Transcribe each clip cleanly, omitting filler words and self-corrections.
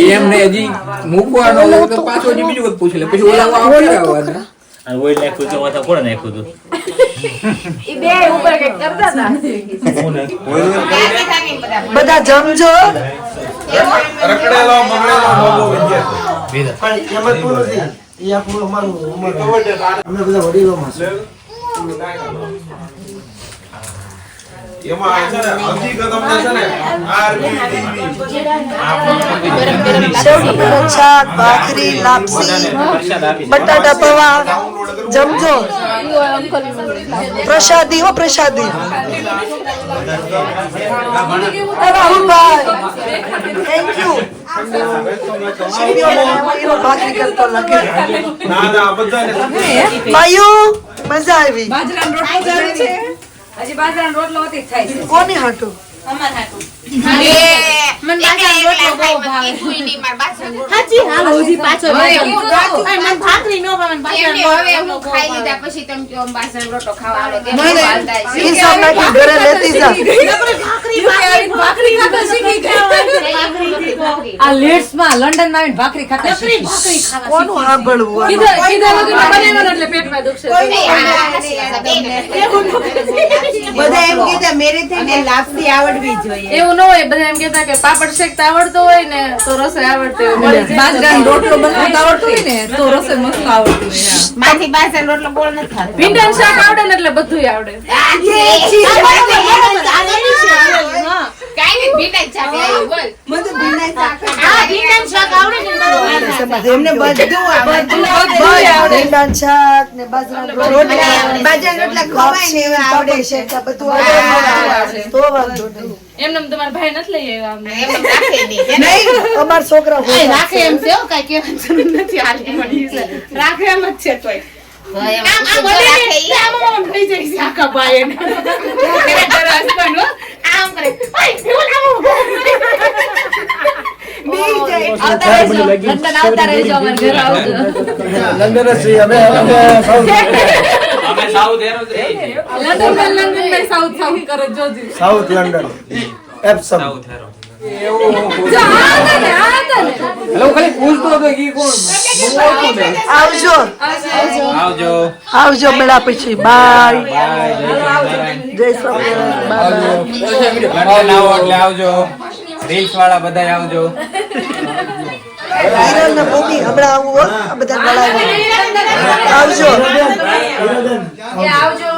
એમને હજી મૂકવાનો તો પાછો હજી બીજું વખત પૂછી લે પછી ઓલા આવવાના અને ઓઈલ નાખ્યું તો માથા કોણ નાખ્યું હતું ઈ બે ઉપર કઈ કરતા હતા બધા જમજો રખડેલો બગડેલો મોગો વિદ્યા પણ એમાં તું નથી ઈ આપણું અમારું અમે બધા વડીલોમાં છે એમાં છે ને હકીકત અમને છે ને સેવનું શાક ભાખરી લાપસી બટાટા પૌવા જમજો પ્રસાદી હો પ્રસાદી રાહુલભાઈ થેન્ક યુ ભાખરી કરતો લાગે ના ના બધાને માયુ મજા આવી બાજરાનો રોટલો જાય છે હજી બાજરાનો રોટલો હોતી થાય છે કોની હાટું અમાર હાટુ મને બાજરાનો રોટલો બહુ ભાવે ફૂઈની માર બાજરાનો રોટલો હાજી હા હોજી પાછો મને ભાખરી નો ભાવે બાજરાનો હવે હું ખાઈ લીધા પછી તમે જો બાજરાનો રોટલો ખાવા આવો કે હિસાબ નાખી ઘરે લેતી જા ભાખરી ખાતા શીખી ગયા આ લેટ્સ માં લંડન માં આવીને ભાખરી ખાતા શીખી કોનું સાંભળવું કીધા બનાવવાનું એટલે પેટમાં દુખશે બધા એમ કહેતા મેરે થઈને લાપસી આવડવી જોઈએ એવું ન હોય બધા એમ કહેતા કે પાપડ શેકતા આવડતો હોય ને તો રસોઈ આવડતી હોય બાજરાનો રોટલો બનાવતા આવડતો હોય ને તો રસોઈ મસ્ત આવડતી હોય માથી બાજરાનો રોટલો બોલ નથી ખાતો ભીંડાનું શાક આવડે ને એટલે બધું આવડે કાઈ ભીંડા શાક આવ્યું બોલ મને ભીંડા શાક ભીંડા શાક આવડે ને એમને બધું આવડે ભીંડાનું શાક ને બાજરાનો રોટલા બાજરાનો રોટલા ખવાય ને એવા આવડે છે બધું આવડે તો વાંધો નહીં એમને તમારા ભાઈ નથી લઈ આવ્યા અમને એમ રાખે નહીં નહીં અમાર છોકરા હોય રાખે એમ છે કાઈ કેવાનું જરૂર નથી આલી પડી છે રાખે એમ જ છે તોય સાઉથ લંડન એપ્સમ હેલો ખાલી પૂછતો હતો કે કોણ આવજો આવજો આવજો મેળા પછી બાય જય સ્વામિનારાયણ લંડન આવો એટલે આવજો રીલ્સ વાળા બધા આવજો હિરલ ને ભૂમિ હમણાં આવું હો આ બધા મળાવી આવજો આવજો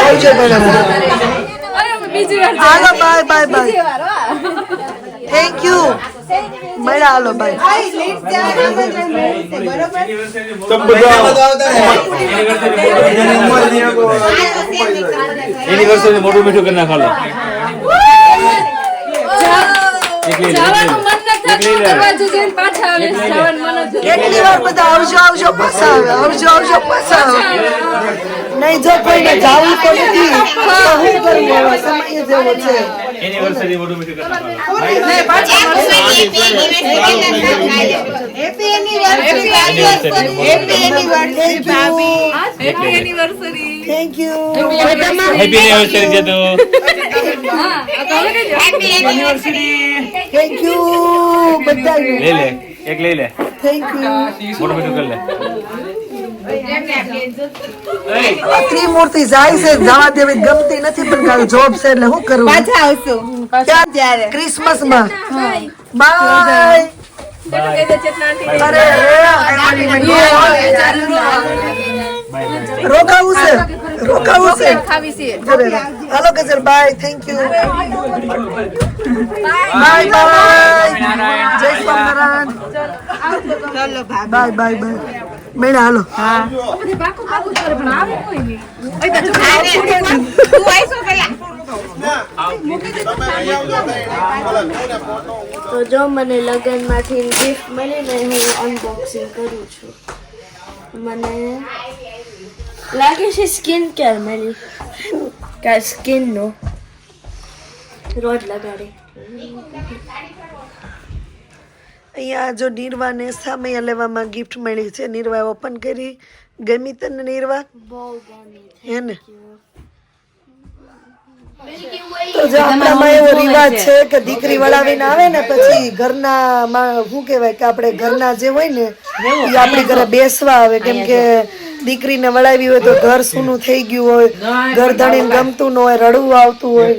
આવજો મેડમ બીજી વાર હાલો bye bye bye thank you મેળા હાલો બાય એનિવર્સરી મોટું મીઠું કરી નાખો કેટલી વાર બધા આવજો આવજો પાછા આવે આવજો આવજો પાછા આવે નહીં જો કોઈને જાવું તો નથી તો હું કરું હવે સમય જેવો છે એનિવર્સરી મોટું મીઠું કરી નાખો હેપી એનિવર્સરી ભાભી happy anniversary thank you happy anniversary જતો હેપી એનિવર્સરી થેન્ક યુ બધા લઈ લે એક લઈ લે થેન્ક યુ મોટું મીઠું કરી લે ત્રિમૂર્તિ જાય છે જવા દેવી ગમતી નથી પણ કાલ જોબ છે એટલે શું કરું પાછા આવશું ત્યારે ક્રિસમસ માં બાય અરે રોકાવું છે હાલો ગજર bye thank you bye bye જય સ્વામિનારાયણ બાય બાય બાય મેળા હાલો તો જો મને લગનમાંથી ગિફ્ટ મળીને હું અનબોક્સિંગ કરું છું મને લાગે છે સ્કિન કેર મળી કે સ્કિનનો રોજ લગાડે અહીંયા જો નિર્વાને સામે લેવામાં ગિફ્ટ મળી છે નિર્વા ઓપન કરી ગમી તને નિર્વા બહુ ગમી હે ને તો જો આપણામાં એવો રિવાજ છે કે દીકરી વળાવીને આવે ને પછી ઘરના શું કહેવાય કે આપણે ઘરના જે હોય ને એ આપણી ઘરે બેસવા આવે, કેમ કે દીકરીને વળાવી હોય તો ઘર સૂનું થઈ ગયું હોય, ઘર ધણીને ગમતું ન હોય, રડવું આવતું હોય.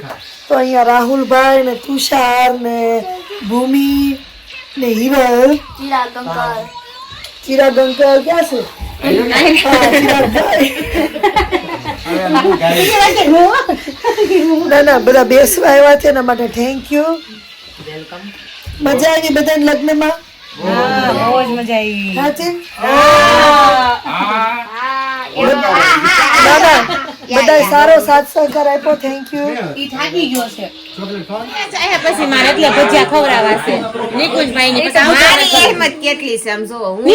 તો અહીંયા રાહુલભાઈ ને તુષાર ને ભૂમિ ને હિરલ ચિરાગ અંકલ ક્યાં છે? ના ના બધા બેસવા આવ્યા છે એના માટે થેન્ક યુ. મજા આવી બધાને લગ્નમાં? સાચી? દાદા બધા સારો સાથ સહકાર આપ્યો, થેન્ક યુ. પછી મારે એટલે ભજીયા ખવડાવવા છે નિકુંજભાઈ ની. મારી હેમત કેટલી સમજો હું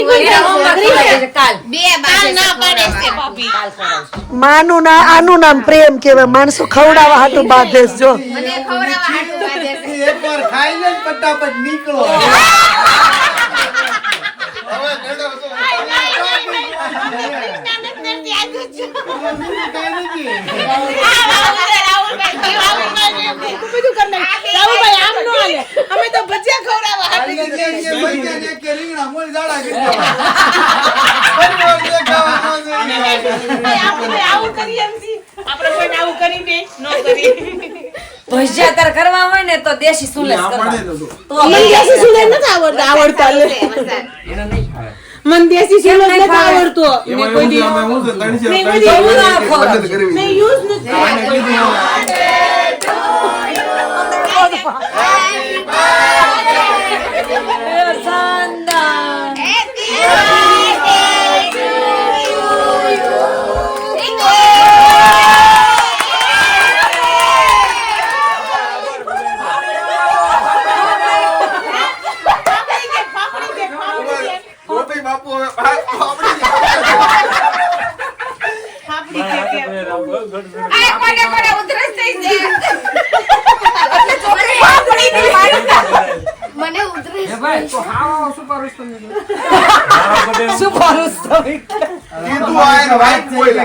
માનું ના આનું નામ પ્રેમ કેવાય, માણસો ખવડાવવા હાટું બાંધે છે. જો મને ખવડાવવા હાટું બાંધે છે. એકવાર ખાઈ લે ને ફટાફટ નીકળો. ભજીયા કરવા હોય ને તો દેશી સુલેસ કરવા. મને દેશી સુલેસ નથી આવડતો. મને ઉધરસ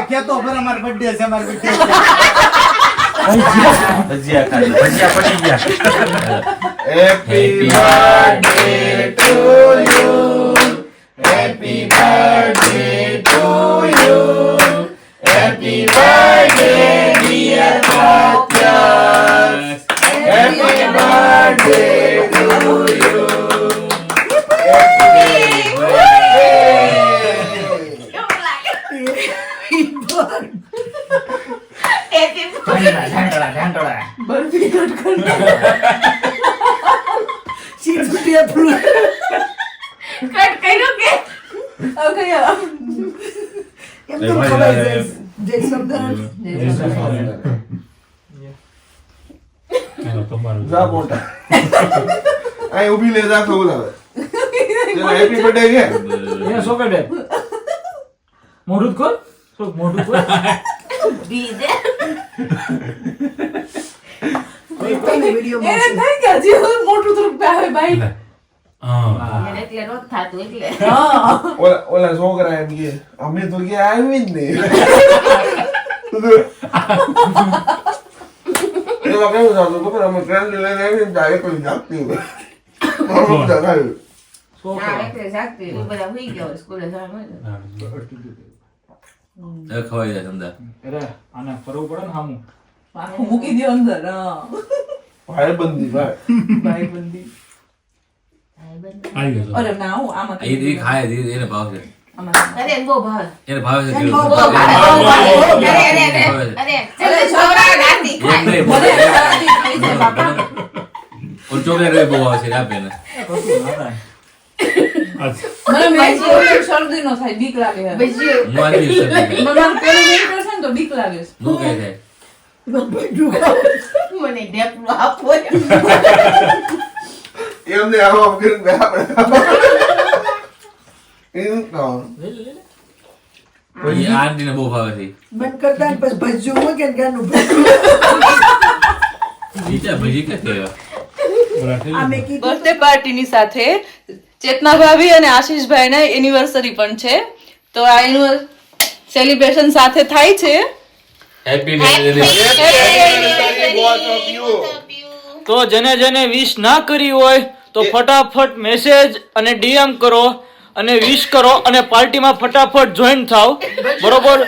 કેતો ફર અમાર બર્થડે છે, અમાર બર્થડે ભજીયા ખાલી ભજીયા પડી ગયા. Happy birthday to you, happy birthday to you, happy birthday dear Pratyaksh, happy birthday to you, જા મોટા આ ઊભી લે જા તો બોલાવે હેપી બર્થડે કે એ સોકડે મોઢું ખોલ, મોઢું ખોલ. ઓલા છોકરા એમ કે અમે તો કે આવી જ નહીં. એમાં કેવું થતું ખબર, અમે ટ્રેન લઈને આવી ને એક જાગતી હોય ખવાઈ જાય અંદર. આને ફરવું પડે ને સામું. મૂકી દો અંદર. ભાઈબંધી આવી ગયો. અરે ના હું આમાં એ ખાય એને ભાવશે, અરે બહુ ભાવે. એને ભાવે છે. બહુ ભાવે. અરે છોકરા નાતી ખાય. ચોકલેટ બહુ આવે છે આપે ને. મને મેં શરદી નો થાય, બીક લાગે છે. હું આવી ગયો સર. મને પેલું વિન્ટર છે ને તો બીક લાગે છે. હું કઈ થાય મને ડેપલું આપો. એમને આવા કરીને આપણે એનું કામ પછી આંટી ને બહુ ભાવે છે. બંધ કરતા ને પછી ભજ્યું હોય કે ગાનું બીજા ભજી કે બર્થડે પાર્ટીની સાથે ચેતના ભાભી અને આશીષભાઈ ને એનિવર્સરી પણ છે, તો આ સેલિબ્રેશન સાથે થાય છે. હેપી તો જેને જેને વિશ ના કરી હોય તો ફટાફટ મેસેજ અને ડીએમ કરો અને વિશ કરો અને પાર્ટીમાં ફટાફટ જોઈન થાવ. બરોબર?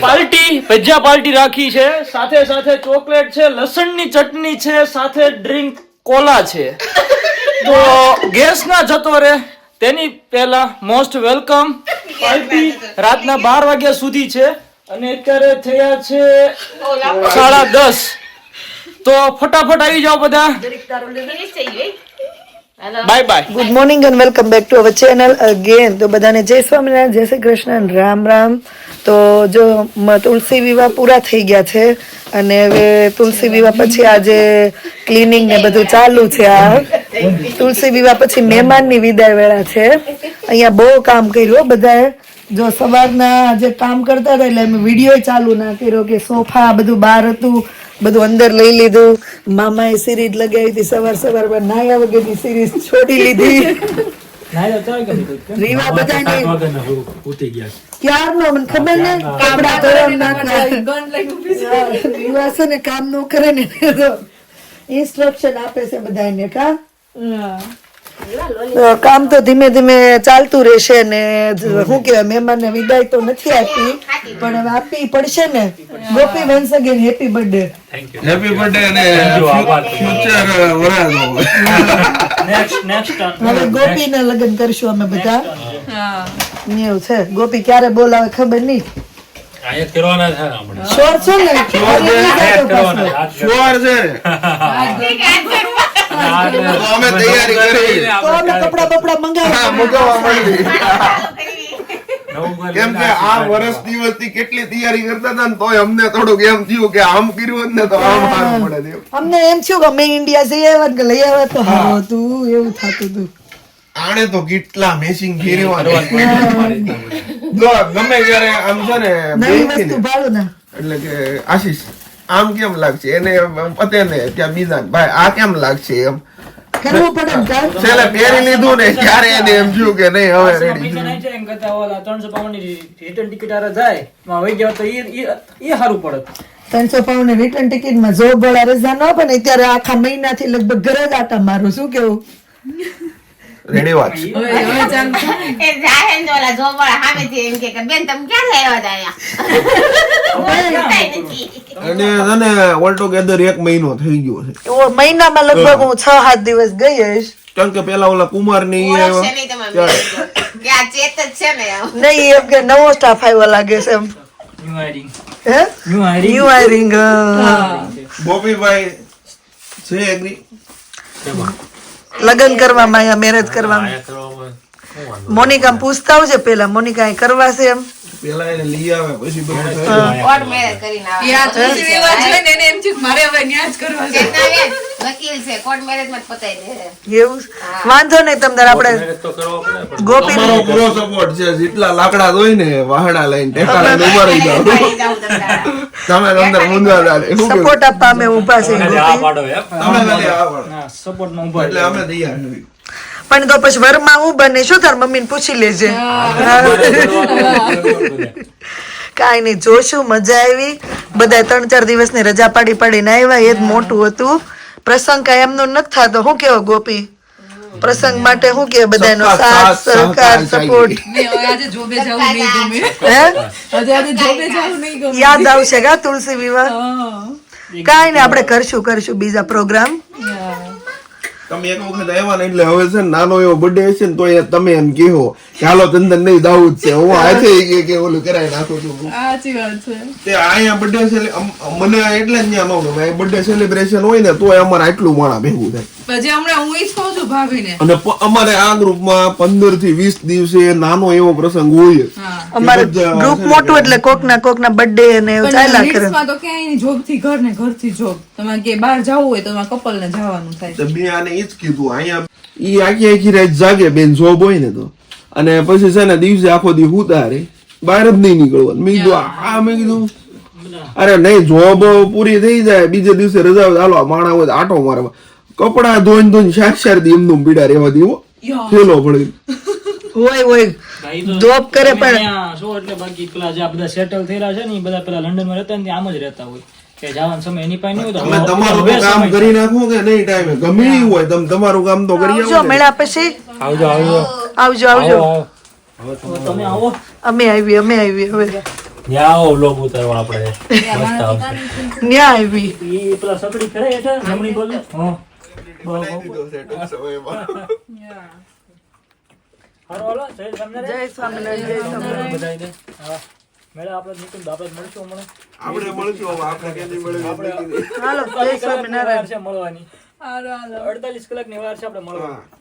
પાર્ટી ભજીયા પાર્ટી રાખી છે, સાથે સાથે ચોકલેટ છે, લસણની ચટણી છે, સાથે ડ્રિંક કોલા છે. તો ગેસ ના જતો રહે તેની પહેલા મોસ્ટ વેલકમ. પાર્ટી રાતના 12 વાગ્યા સુધી છે અને અત્યારે થયા છે 10:30. તો ફટાફટ આવી જાઓ બધા. Bye bye. Good morning and welcome back to our channel again. તો બધાને જય સ્વામિનારાયણ, જય શ્રી કૃષ્ણ અને રામ રામ. તો જો તુલસી વિવાહ પૂરા થઈ ગયા છે અને હવે તુલસી વિવાહ પછી આજે ક્લિનિંગ ને બધું ચાલુ છે. આ તુલસી વિવાહ પછી મહેમાનની વિદાય વેળા છે. અહીંયા બહુ કામ કર્યું બધાએ. જો સવારના જે કામ કરતા હતા એટલે અમે વિડીયો ચાલુ ના કર્યો કે સોફા બધું બહાર હતું, બધું અંદર લઈ લીધું. મામાએ સિરીઝ લગાવી હતી, સવારમાં નાયા વગરની સિરીઝ છોડી લીધી. રીવા બધાને ક્યારનો મને ખબર ને કપડા ગરમ નાખવા રીવા છે ને કામ ન કરે ને ઇન્સ્ટ્રક્શન આપે છે બધાને. કામ તો ધીમે ધીમે ચાલતું રહેશે ને શું કેવાય મહેમાનને વિદાય તો નથી આપી પણ હવે આપવી પડશે ને. Gopi once again happy birthday. Happy birthday અને ફ્યુચર વરાજો. હવે ગોપીના લગ્ન કરશું અમે બધા. એવું છે. ગોપી ક્યારે બોલાવે ખબર નહીં. શોર છે ને શ્યોર છે. અમે તૈયારી કરી તો અમે કપડા બપડા મંગાવવા માંડી. કેમ કે આ વર્ષ દિવસથી કેટલી તૈયારી કરતા હતા ને તોય અમને થોડુંક એમ થયું કે આમ કર્યું ને તો આમ સારું પડે. અમને એમ થયું કે અમે ઇન્ડિયા જઈ આવ્યા કે લઈ આવ્યા તો હારું હતું એવું થતું હતું. આણે તો કેટલા મેચિંગ ફેરવા જો ગમે ત્યારે આમ છે ને નવી વસ્તુ ભાડો ના એટલે કે આશીષ આમ કેમ લાગશે એને પતે ને ત્યાં બીજા ભાઈ આ કેમ લાગશે એમ કરવું પડે ને કામ. છેલ્લે પહેરી લીધું ને ત્યારે એને એમ થયું કે નહીં હવે રેડી 300 પાઉન્ડની રિટર્ન ટિકિટ આરે જાય માં વઈ ગયા તો ઈ સારું પડે. 300 પાઉન્ડ રિટર્ન ટિકિટ માં જો બળા રજા ન પણ અત્યારે આખા મહિનાથી લગભગ ઘરે જ આટા મારું. શું કેવું? રેડી વાત છે. એ જાહેર ને ઓલા જોબવાળા સામેથી એમ કે બેન તમે ક્યાં આવ્યા હતા અને તને ઓલ ટુગેધર 1 મહિનો થઈ ગયો છે. મહિનામાં લગભગ હું 6-7 દિવસ ગઈ હશ. કારણ કે પેલા ઓલા કુમાર ની ચેત જ છે ને નહીં એમ કે નવો સ્ટાફ આવ્યો લાગે છે એમ. હે ન્યુ હાયરિંગ. બોબીભાઈ છે એગ્રી લગ્ન કરવામાં યા મેરેજ કરવામાં. મોનિકા પૂછતા આવજે પેલા મોનિકા એ કરવા છે એમ. પેલા એને લઈ આવે પછી બધું કોર્ટ મેરેજ કરીને વકીલ છે કોર્ટ મેરેજ માં પતાઈ દે એવું વાંધો નહીં. તમને આપણે ગોપી અમારો પૂરો સપોર્ટ છે. જેટલા લાકડા હોય ને વાહડા લઈને ટેકા લઈને ઉભા રહી જાવ તમે અંદર મુંદા સપોર્ટ આપવા અમે ઊભા છે. તમે ખાલી આ સપોર્ટ નો ઉભા એટલે અમે તૈયાર છીએ. પણ તો પછી વરમાં હું બને શું તાર મમ્મી ને પૂછી લેજે. કાંઈ નહીં જોશું. મજા આવી. બધા 3-4 દિવસની રજા પાડીને આવ્યા એ જ મોટું હતું. પ્રસંગ કાંઈ એમનો નથી થતો. શું કેવો ગોપી? પ્રસંગ માટે શું કે બધાનો સાથ સહકાર સપોર્ટ યાદ આવશે કા તુલસી વિવાહ. કાંઈ નહીં આપણે કરશું બીજા પ્રોગ્રામ. તમે એક વખત આવ્યા ને એટલે હવે છે ને નાનો એવો બર્થડે હશે ને તો તમે એમ કહો કે હાલો ચંદન નહીં દાવું જ છે હું હાથે કે ઓલું કરાવી નાખું છું. સાચી વાત છે. તે અહીંયા બર્થડે મને એટલે જ ત્યાં ન ગમે. બર્થડે સેલિબ્રેશન હોય ને તો અમારે આટલું માણા ભેગું થાય. પછી હમણાં હું ઈ જ કહું છું ભાભીને. અને અમારે આ ગ્રુપમાં 15 થી 20 દિવસે નાનો એવો પ્રસંગ હોય. અમારે ગ્રુપ મોટું એટલે કોકના બર્થડે ને એવું ચાલ્યા કરે. મિક્સમાં તો ક્યાંય જોબ થી ઘર ને ઘર થી જોબ. તમારે કે બહાર જવું હોય તો તમારે કપલ ને જવાનું થાય. તો મેં આને ઈ જ કીધું અહીંયા ઈ આખી રાત જાગે બેન જોબ હોય ને તો અને પછી છે ને દિવસે આખો દી ઉતારે બહાર જ નહીં નીકળવાનું. મેં કીધું અરે નહીં જોબ પૂરી થઈ જાય બીજે દિવસે રજા હાલો માણા હોય આટો મારવા કપડા ધોઈને સાક્ષાત એમનું પીડા રહેવા દેવો થેલો પડે હોય ભાઈ તો જોબ કરે પણ અહીંયા શું એટલે બાકી પેલા જે આ બધા સેટલ થયેલા છે ને એ બધા પેલા લંડન માં રહેતા ને ત્યાં આમ જ રહેતા હોય કે જવાનો સમય એની પાસે નહીં તમે હોય તો તમારું હવે કામ સમય કરી નાખો કે નહીં ટાઈમે ગમે ઈ હોય તમે તમારું કામ તો કરી આવજો આવો ને. મેળા પછી આવજો આવજો આવજો આવજો તમે આવો અમે આવી હવે ત્યાં આવો વ્લોગ ઉતારવા આપણે મસ્ત આવશે ન્યા આવી એ પેલા સકડી ફેરાય હેઠળ જમણી બાજુ હા હારો હાલો જય સ્વામિનારાયણ. જય સ્વામિનારાયણ જય સ્વામિનારાયણ બધાય દે. હા મેળા આપણે નીકળી આપણે મળશું હમણાં આપણે મળશું હવે આપણે ક્યાંથી મળીએ હાલો જય સ્વામિનારાયણ છે મળવાની 48 કલાકની વાર છે આપણે મળવાની. હા